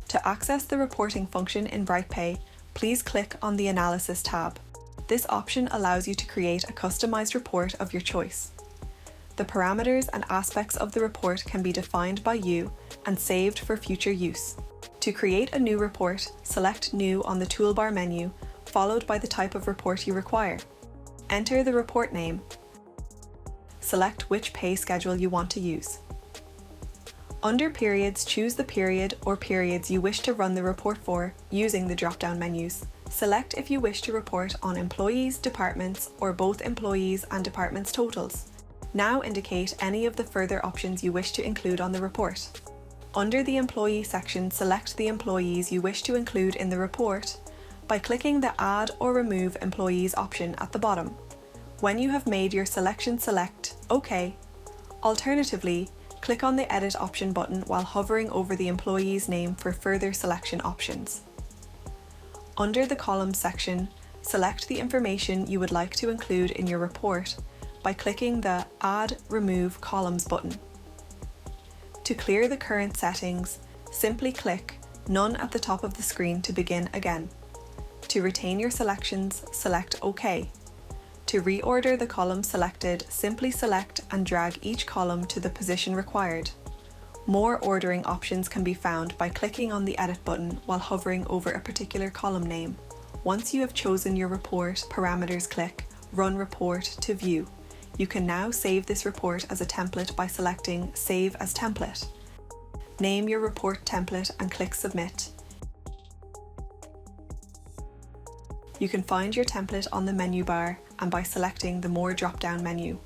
To access the reporting function in BrightPay, please click on the Analysis tab. This option allows you to create a customized report of your choice. The parameters and aspects of the report can be defined by you and saved for future use. To create a new report, select New on the toolbar menu, followed by the type of report you require. Enter the report name. Select which pay schedule you want to use. Under Periods, choose the period or periods you wish to run the report for using the drop-down menus. Select if you wish to report on employees, departments, or both employees and departments totals. Now indicate any of the further options you wish to include on the report. Under the Employee section, select the employees you wish to include in the report by clicking the Add or Remove Employees option at the bottom. When you have made your selection, select OK. Alternatively, click on the Edit option button while hovering over the employee's name for further selection options. Under the Columns section, select the information you would like to include in your report by clicking the Add Remove Columns button. To clear the current settings, simply click None at the top of the screen to begin again. To retain your selections, select OK. To reorder the column selected, simply select and drag each column to the position required. More ordering options can be found by clicking on the Edit button while hovering over a particular column name. Once you have chosen your report parameters, click Run Report to view. You can now save this report as a template by selecting Save as Template. Name your report template and click Submit. You can find your template on the menu bar and by selecting the More drop-down menu.